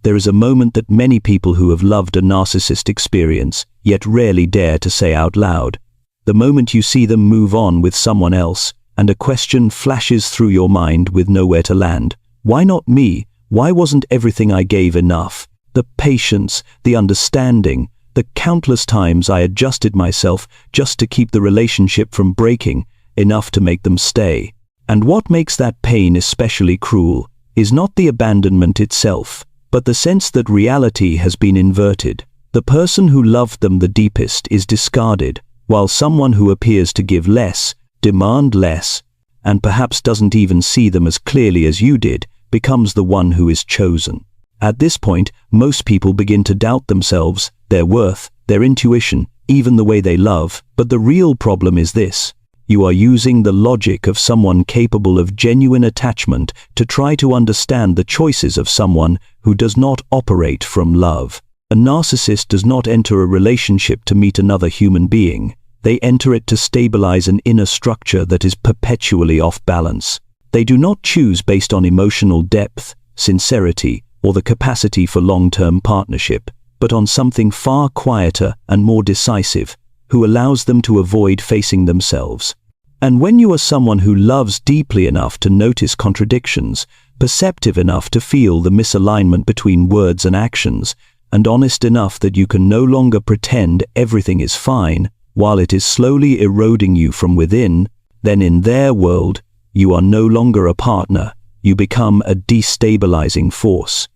There is a moment that many people who have loved a narcissist experience, yet rarely dare to say out loud. The moment you see them move on with someone else, and a question flashes through your mind with nowhere to land. Why not me? Why wasn't everything I gave enough? The patience, the understanding, the countless times I adjusted myself just to keep the relationship from breaking, enough to make them stay. And what makes that pain especially cruel is not the abandonment itself, but the sense that reality has been inverted. The person who loved them the deepest is discarded, while someone who appears to give less, demand less, and perhaps doesn't even see them as clearly as you did, becomes the one who is chosen. At this point, most people begin to doubt themselves, their worth, their intuition, even the way they love. But the real problem is this: you are using the logic of someone capable of genuine attachment to try to understand the choices of someone who does not operate from love. A narcissist does not enter a relationship to meet another human being. They enter it to stabilize an inner structure that is perpetually off balance. They do not choose based on emotional depth, sincerity, or the capacity for long-term partnership, but on something far quieter and more decisive, who allows them to avoid facing themselves. And when you are someone who loves deeply enough to notice contradictions, perceptive enough to feel the misalignment between words and actions, and honest enough that you can no longer pretend everything is fine while it is slowly eroding you from within, then in their world, you are no longer a partner, you become a destabilizing force.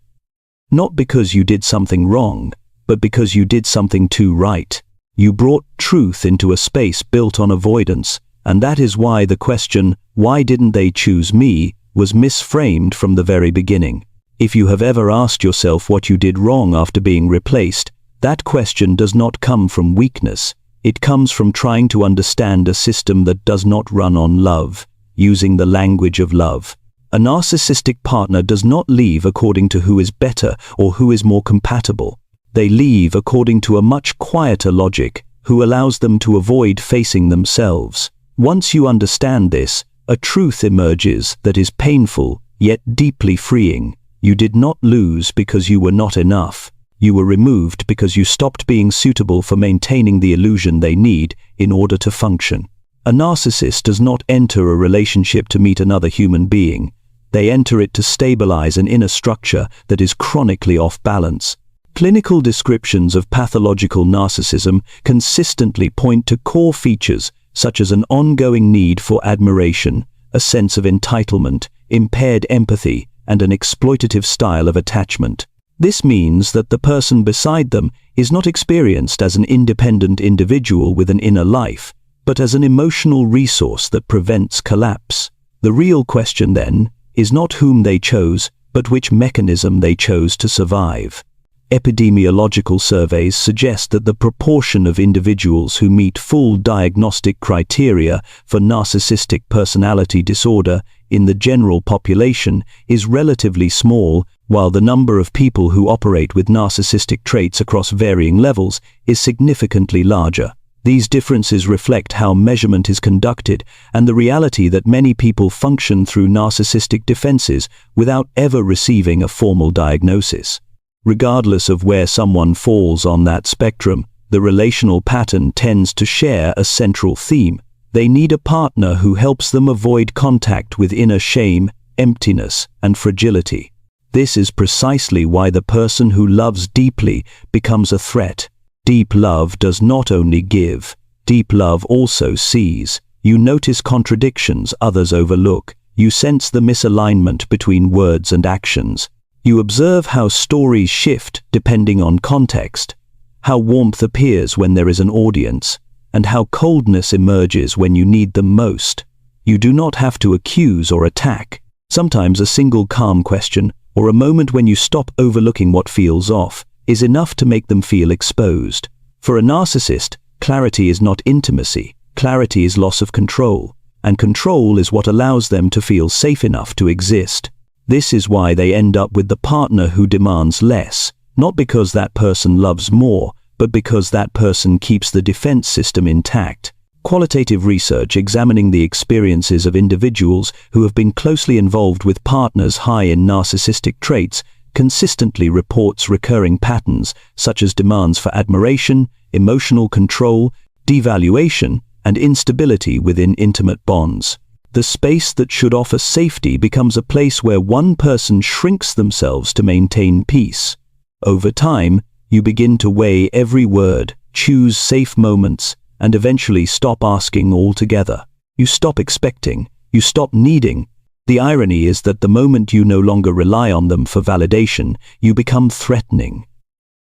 Not because you did something wrong, but because you did something too right. You brought truth into a space built on avoidance, and that is why the question, "Why didn't they choose me?" was misframed from the very beginning. If you have ever asked yourself what you did wrong after being replaced, that question does not come from weakness. It comes from trying to understand a system that does not run on love, using the language of love. A narcissistic partner does not leave according to who is better or who is more compatible. They leave according to a much quieter logic, who allows them to avoid facing themselves. Once you understand this, a truth emerges that is painful, yet deeply freeing. You did not lose because you were not enough. You were removed because you stopped being suitable for maintaining the illusion they need in order to function. A narcissist does not enter a relationship to meet another human being. They enter it to stabilize an inner structure that is chronically off balance. Clinical descriptions of pathological narcissism consistently point to core features such as an ongoing need for admiration, a sense of entitlement, impaired empathy, and an exploitative style of attachment. This means that the person beside them is not experienced as an independent individual with an inner life, but as an emotional resource that prevents collapse. The real question, then, is not whom they chose, but which mechanism they chose to survive. Epidemiological surveys suggest that the proportion of individuals who meet full diagnostic criteria for narcissistic personality disorder in the general population is relatively small, while the number of people who operate with narcissistic traits across varying levels is significantly larger. These differences reflect how measurement is conducted and the reality that many people function through narcissistic defenses without ever receiving a formal diagnosis. Regardless of where someone falls on that spectrum, the relational pattern tends to share a central theme. They need a partner who helps them avoid contact with inner shame, emptiness, and fragility. This is precisely why the person who loves deeply becomes a threat. Deep love does not only give, deep love also sees. You notice contradictions others overlook. You sense the misalignment between words and actions. You observe how stories shift depending on context, how warmth appears when there is an audience, and how coldness emerges when you need them most. You do not have to accuse or attack. Sometimes a single calm question, or a moment when you stop overlooking what feels off, is enough to make them feel exposed. For a narcissist, clarity is not intimacy. Clarity is loss of control, and control is what allows them to feel safe enough to exist. This is why they end up with the partner who demands less, not because that person loves more, but because that person keeps the defense system intact. Qualitative research examining the experiences of individuals who have been closely involved with partners high in narcissistic traits consistently reports recurring patterns such as demands for admiration, emotional control, devaluation, and instability within intimate bonds. The space that should offer safety becomes a place where one person shrinks themselves to maintain peace. Over time, you begin to weigh every word, choose safe moments, and eventually stop asking altogether. You stop expecting, you stop needing. The irony is that the moment you no longer rely on them for validation, you become threatening.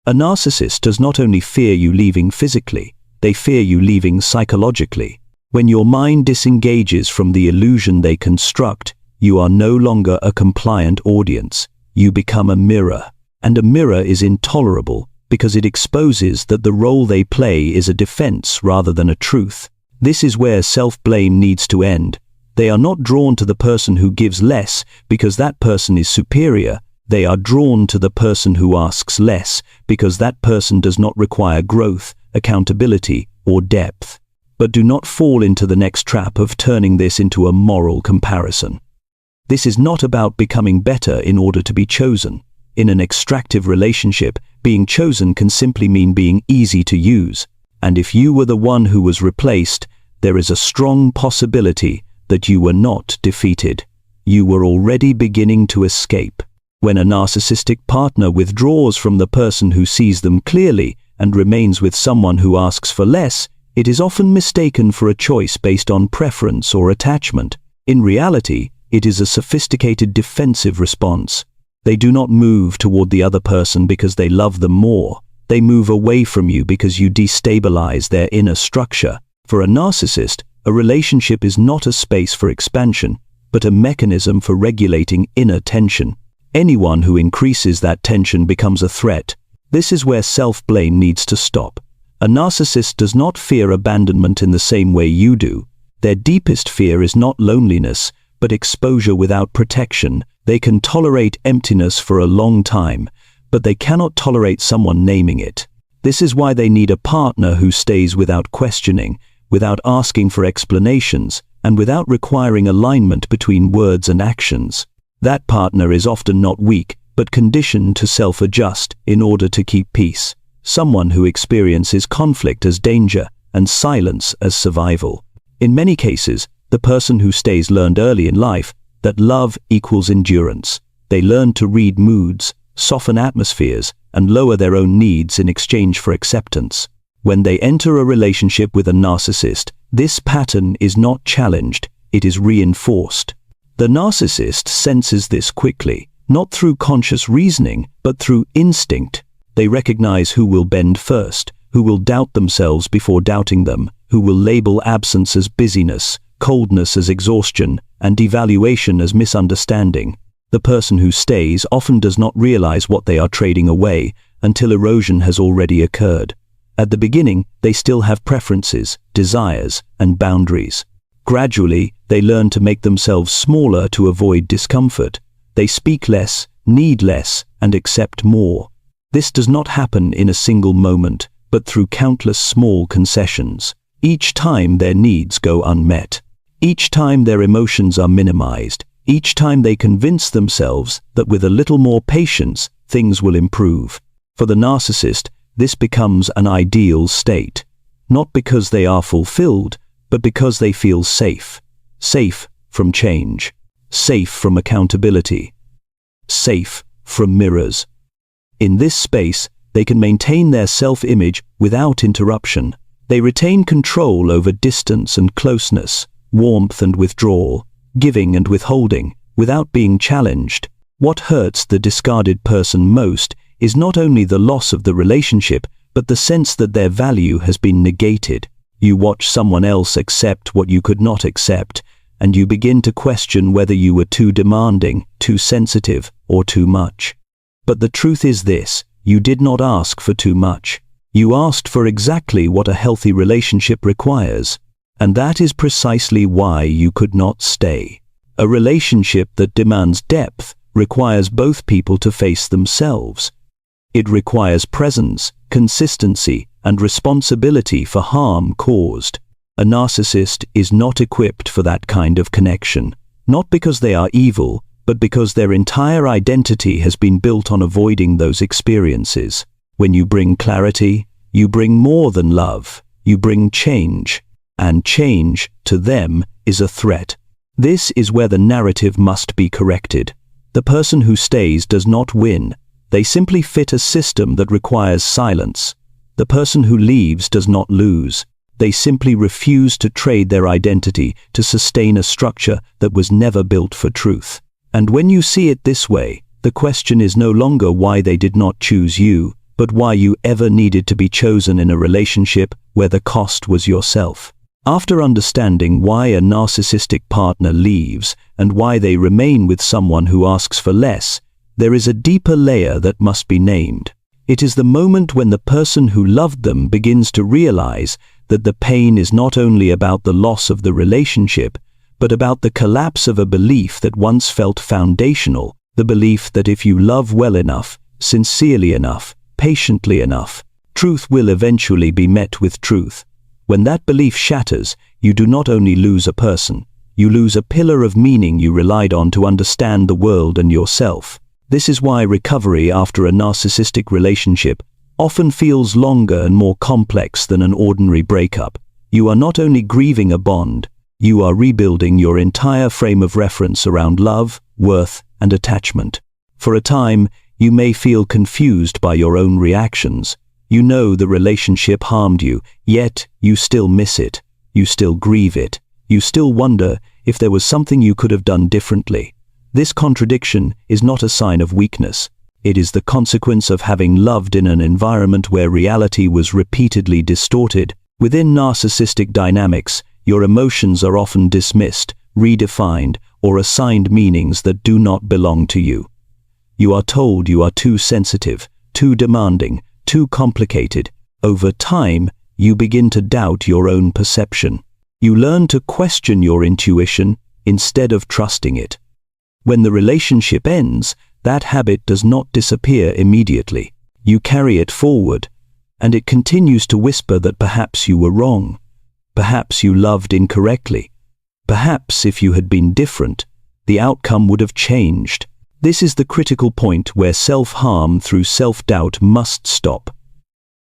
A narcissist does not only fear you leaving physically, they fear you leaving psychologically. When your mind disengages from the illusion they construct, you are no longer a compliant audience. You become a mirror. And a mirror is intolerable because it exposes that the role they play is a defense rather than a truth. This is where self-blame needs to end. They are not drawn to the person who gives less because that person is superior. They are drawn to the person who asks less because that person does not require growth, accountability, or depth. But do not fall into the next trap of turning this into a moral comparison. This is not about becoming better in order to be chosen. In an extractive relationship, being chosen can simply mean being easy to use. And if you were the one who was replaced, there is a strong possibility that you were not defeated. You were already beginning to escape. When a narcissistic partner withdraws from the person who sees them clearly and remains with someone who asks for less, it is often mistaken for a choice based on preference or attachment. In reality, it is a sophisticated defensive response. They do not move toward the other person because they love them more. They move away from you because you destabilize their inner structure. For a narcissist, a relationship is not a space for expansion, but a mechanism for regulating inner tension. Anyone who increases that tension becomes a threat. This is where self-blame needs to stop. A narcissist does not fear abandonment in the same way you do. Their deepest fear is not loneliness, but exposure without protection. They can tolerate emptiness for a long time, but they cannot tolerate someone naming it. This is why they need a partner who stays without questioning, without asking for explanations, and without requiring alignment between words and actions. That partner is often not weak, but conditioned to self-adjust in order to keep peace. Someone who experiences conflict as danger and silence as survival. In many cases, the person who stays learned early in life that love equals endurance. They learn to read moods, soften atmospheres, and lower their own needs in exchange for acceptance. When they enter a relationship with a narcissist, this pattern is not challenged, it is reinforced. The narcissist senses this quickly, not through conscious reasoning, but through instinct. They recognize who will bend first, who will doubt themselves before doubting them, who will label absence as busyness, coldness as exhaustion, and devaluation as misunderstanding. The person who stays often does not realize what they are trading away until erosion has already occurred. At the beginning, they still have preferences, desires, and boundaries. Gradually, they learn to make themselves smaller to avoid discomfort. They speak less, need less, and accept more. This does not happen in a single moment, but through countless small concessions. Each time their needs go unmet. Each time their emotions are minimized. Each time they convince themselves that with a little more patience, things will improve. For the narcissist, this becomes an ideal state. Not because they are fulfilled, but because they feel safe. Safe from change. Safe from accountability. Safe from mirrors. In this space, they can maintain their self-image without interruption. They retain control over distance and closeness, warmth and withdrawal, giving and withholding, without being challenged. What hurts the discarded person most is not only the loss of the relationship, but the sense that their value has been negated. You watch someone else accept what you could not accept, and you begin to question whether you were too demanding, too sensitive, or too much. But the truth is this, you did not ask for too much. You asked for exactly what a healthy relationship requires. And that is precisely why you could not stay. A relationship that demands depth requires both people to face themselves. It requires presence, consistency, and responsibility for harm caused. A narcissist is not equipped for that kind of connection, not because they are evil, but because their entire identity has been built on avoiding those experiences. When you bring clarity, you bring more than love, you bring change, and change, to them, is a threat. This is where the narrative must be corrected. The person who stays does not win. They simply fit a system that requires silence. The person who leaves does not lose. They simply refuse to trade their identity to sustain a structure that was never built for truth. And when you see it this way, the question is no longer why they did not choose you, but why you ever needed to be chosen in a relationship where the cost was yourself. After understanding why a narcissistic partner leaves and why they remain with someone who asks for less, there is a deeper layer that must be named. It is the moment when the person who loved them begins to realize that the pain is not only about the loss of the relationship, but about the collapse of a belief that once felt foundational, the belief that if you love well enough, sincerely enough, patiently enough, truth will eventually be met with truth. When that belief shatters, you do not only lose a person, you lose a pillar of meaning you relied on to understand the world and yourself. This is why recovery after a narcissistic relationship often feels longer and more complex than an ordinary breakup. You are not only grieving a bond, you are rebuilding your entire frame of reference around love, worth, and attachment. For a time, you may feel confused by your own reactions. You know the relationship harmed you, yet you still miss it. You still grieve it. You still wonder if there was something you could have done differently. This contradiction is not a sign of weakness. It is the consequence of having loved in an environment where reality was repeatedly distorted. Within narcissistic dynamics, your emotions are often dismissed, redefined, or assigned meanings that do not belong to you. You are told you are too sensitive, too demanding, too complicated. Over time, you begin to doubt your own perception. You learn to question your intuition instead of trusting it. When the relationship ends, that habit does not disappear immediately. You carry it forward, and it continues to whisper that perhaps you were wrong. Perhaps you loved incorrectly. Perhaps if you had been different, the outcome would have changed. This is the critical point where self-harm through self-doubt must stop.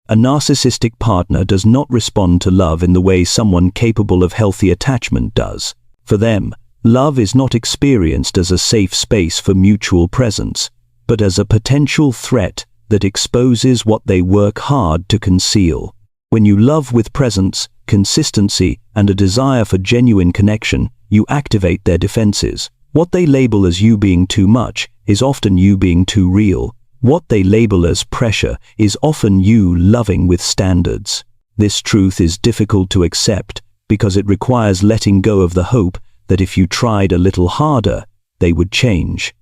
A narcissistic partner does not respond to love in the way someone capable of healthy attachment does. For them, love is not experienced as a safe space for mutual presence, but as a potential threat that exposes what they work hard to conceal. When you love with presence, consistency, and a desire for genuine connection, you activate their defenses. What they label as you being too much is often you being too real. What they label as pressure is often you loving with standards. This truth is difficult to accept because it requires letting go of the hope that if you tried a little harder, they would change.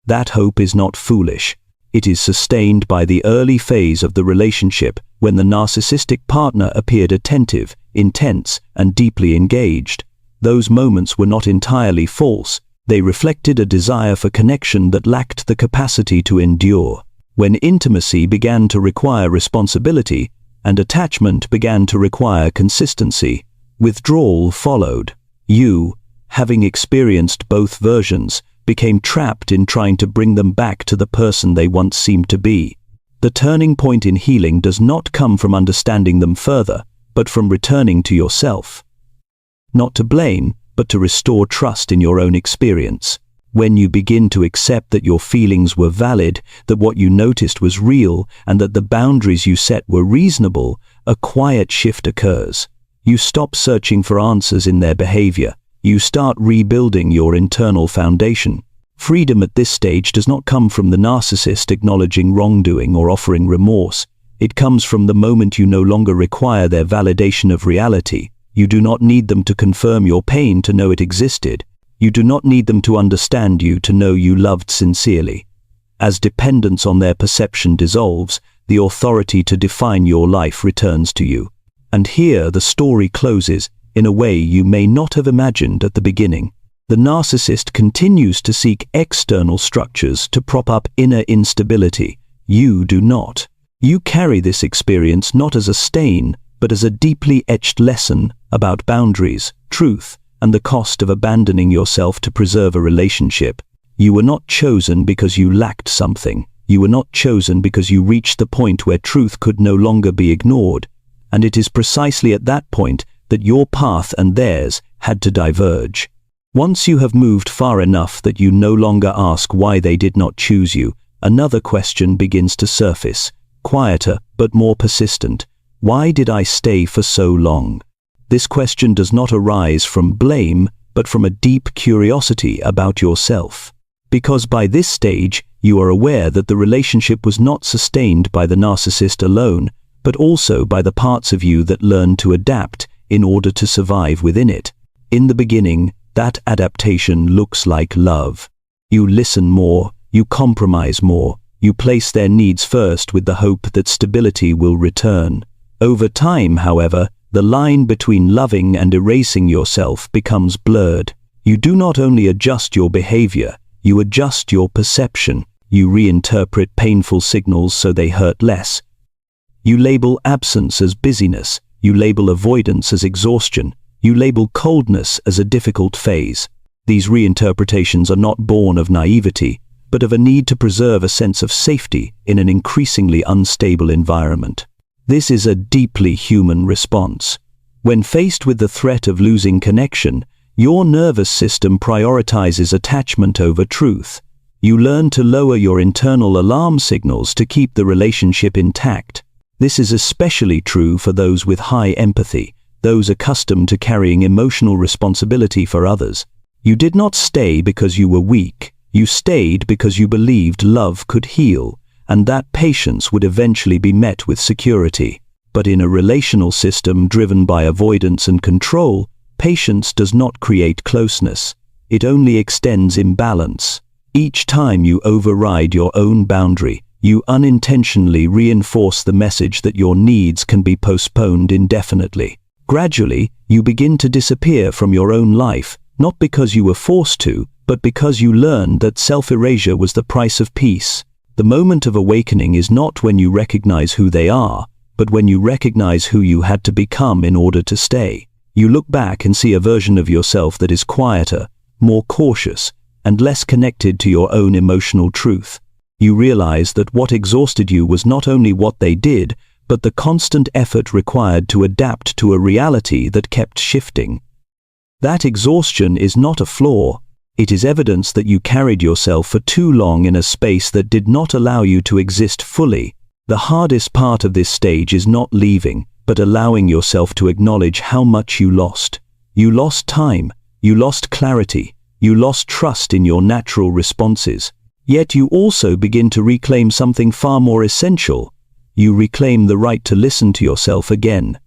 That hope is not foolish. It is sustained by the early phase of the relationship when the narcissistic partner appeared attentive, intense, and deeply engaged. Those moments were not entirely false. They reflected a desire for connection that lacked the capacity to endure. When intimacy began to require responsibility and attachment began to require consistency, withdrawal followed. You, having experienced both versions, became trapped in trying to bring them back to the person they once seemed to be. The turning point in healing does not come from understanding them further, but from returning to yourself. Not to blame, but to restore trust in your own experience. When you begin to accept that your feelings were valid, that what you noticed was real, and that the boundaries you set were reasonable, a quiet shift occurs. You stop searching for answers in their behavior. You start rebuilding your internal foundation. Freedom at this stage does not come from the narcissist acknowledging wrongdoing or offering remorse. It comes from the moment you no longer require their validation of reality. You do not need them to confirm your pain to know it existed. You do not need them to understand you to know you loved sincerely. As dependence on their perception dissolves, the authority to define your life returns to you. And here the story closes in a way you may not have imagined at the beginning. The narcissist continues to seek external structures to prop up inner instability. You do not. You carry this experience not as a stain, but as a deeply etched lesson about boundaries, truth, and the cost of abandoning yourself to preserve a relationship. You were not chosen because you lacked something. You were not chosen because you reached the point where truth could no longer be ignored. And it is precisely at that point that your path and theirs had to diverge. Once you have moved far enough that you no longer ask why they did not choose you, another question begins to surface, quieter but more persistent. Why did I stay for so long? This question does not arise from blame, but from a deep curiosity about yourself. Because by this stage, you are aware that the relationship was not sustained by the narcissist alone, but also by the parts of you that learned to adapt in order to survive within it. In the beginning, that adaptation looks like love. You listen more, you compromise more, you place their needs first with the hope that stability will return. Over time, however, the line between loving and erasing yourself becomes blurred. You do not only adjust your behavior, you adjust your perception. You reinterpret painful signals so they hurt less. You label absence as busyness. You label avoidance as exhaustion. You label coldness as a difficult phase. These reinterpretations are not born of naivety, but of a need to preserve a sense of safety in an increasingly unstable environment. This is a deeply human response. When faced with the threat of losing connection, your nervous system prioritizes attachment over truth. You learn to lower your internal alarm signals to keep the relationship intact. This is especially true for those with high empathy, those accustomed to carrying emotional responsibility for others. You did not stay because you were weak. You stayed because you believed love could heal, and that patience would eventually be met with security. But in a relational system driven by avoidance and control, patience does not create closeness. It only extends imbalance. Each time you override your own boundary, you unintentionally reinforce the message that your needs can be postponed indefinitely. Gradually, you begin to disappear from your own life, not because you were forced to, but because you learned that self-erasure was the price of peace. The moment of awakening is not when you recognize who they are, but when you recognize who you had to become in order to stay. You look back and see a version of yourself that is quieter, more cautious, and less connected to your own emotional truth. You realize that what exhausted you was not only what they did, but the constant effort required to adapt to a reality that kept shifting. That exhaustion is not a flaw. It is evidence that you carried yourself for too long in a space that did not allow you to exist fully. The hardest part of this stage is not leaving, but allowing yourself to acknowledge how much you lost. You lost time, you lost clarity, you lost trust in your natural responses. Yet you also begin to reclaim something far more essential. You reclaim the right to listen to yourself again.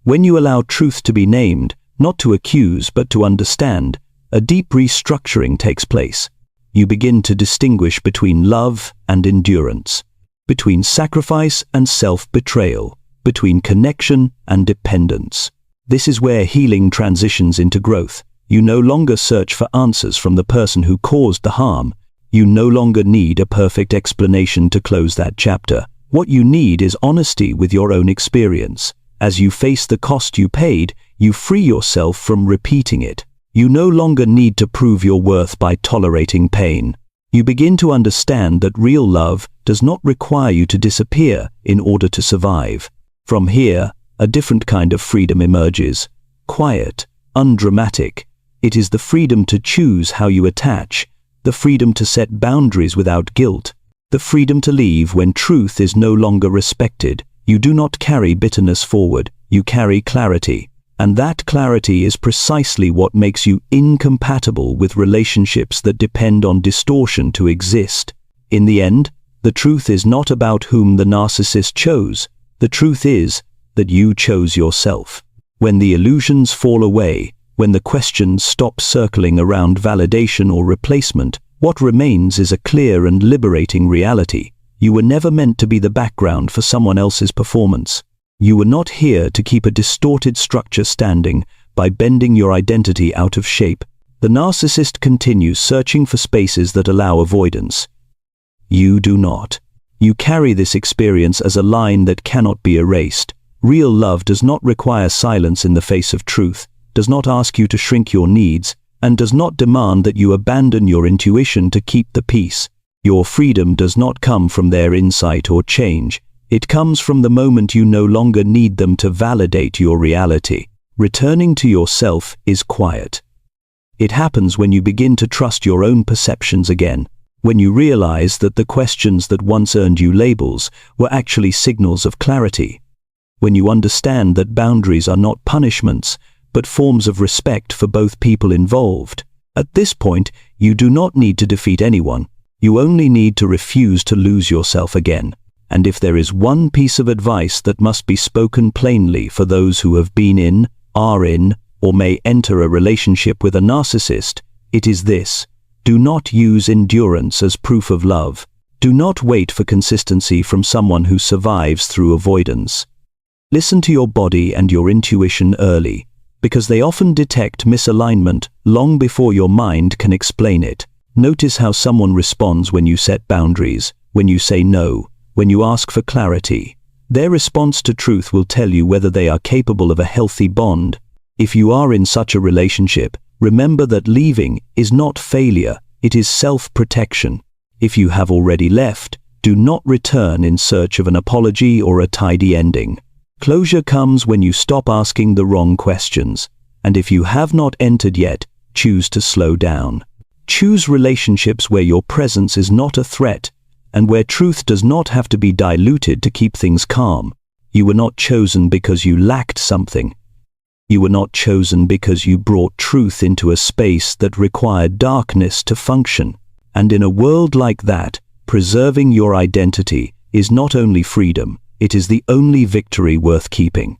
When you allow truth to be named, not to accuse but to understand, a deep restructuring takes place. You begin to distinguish between love and endurance, between sacrifice and self-betrayal, between connection and dependence. This is where healing transitions into growth. You no longer search for answers from the person who caused the harm. You no longer need a perfect explanation to close that chapter. What you need is honesty with your own experience. As you face the cost you paid, you free yourself from repeating it. You no longer need to prove your worth by tolerating pain. You begin to understand that real love does not require you to disappear in order to survive. From here, a different kind of freedom emerges. Quiet, undramatic. It is the freedom to choose how you attach, the freedom to set boundaries without guilt, the freedom to leave when truth is no longer respected. You do not carry bitterness forward, you carry clarity. And that clarity is precisely what makes you incompatible with relationships that depend on distortion to exist. In the end, the truth is not about whom the narcissist chose. The truth is that you chose yourself. When the illusions fall away, when the questions stop circling around validation or replacement, what remains is a clear and liberating reality. You were never meant to be the background for someone else's performance. You were not here to keep a distorted structure standing by bending your identity out of shape. The narcissist continues searching for spaces that allow avoidance. You do not. You carry this experience as a line that cannot be erased. Real love does not require silence in the face of truth, does not ask you to shrink your needs, and does not demand that you abandon your intuition to keep the peace. Your freedom does not come from their insight or change. It comes from the moment you no longer need them to validate your reality. Returning to yourself is quiet. It happens when you begin to trust your own perceptions again, when you realize that the questions that once earned you labels were actually signals of clarity, when you understand that boundaries are not punishments, but forms of respect for both people involved. At this point, you do not need to defeat anyone. You only need to refuse to lose yourself again. And if there is one piece of advice that must be spoken plainly for those who have been in, are in, or may enter a relationship with a narcissist, it is this: do not use endurance as proof of love. Do not wait for consistency from someone who survives through avoidance. Listen to your body and your intuition early, because they often detect misalignment long before your mind can explain it. Notice how someone responds when you set boundaries, when you say no, when you ask for clarity. Their response to truth will tell you whether they are capable of a healthy bond. If you are in such a relationship, remember that leaving is not failure, it is self-protection. If you have already left, do not return in search of an apology or a tidy ending. Closure comes when you stop asking the wrong questions, and if you have not entered yet, choose to slow down. Choose relationships where your presence is not a threat, and where truth does not have to be diluted to keep things calm. You were not chosen because you lacked something. You were not chosen because you brought truth into a space that required darkness to function. And in a world like that, preserving your identity is not only freedom, it is the only victory worth keeping.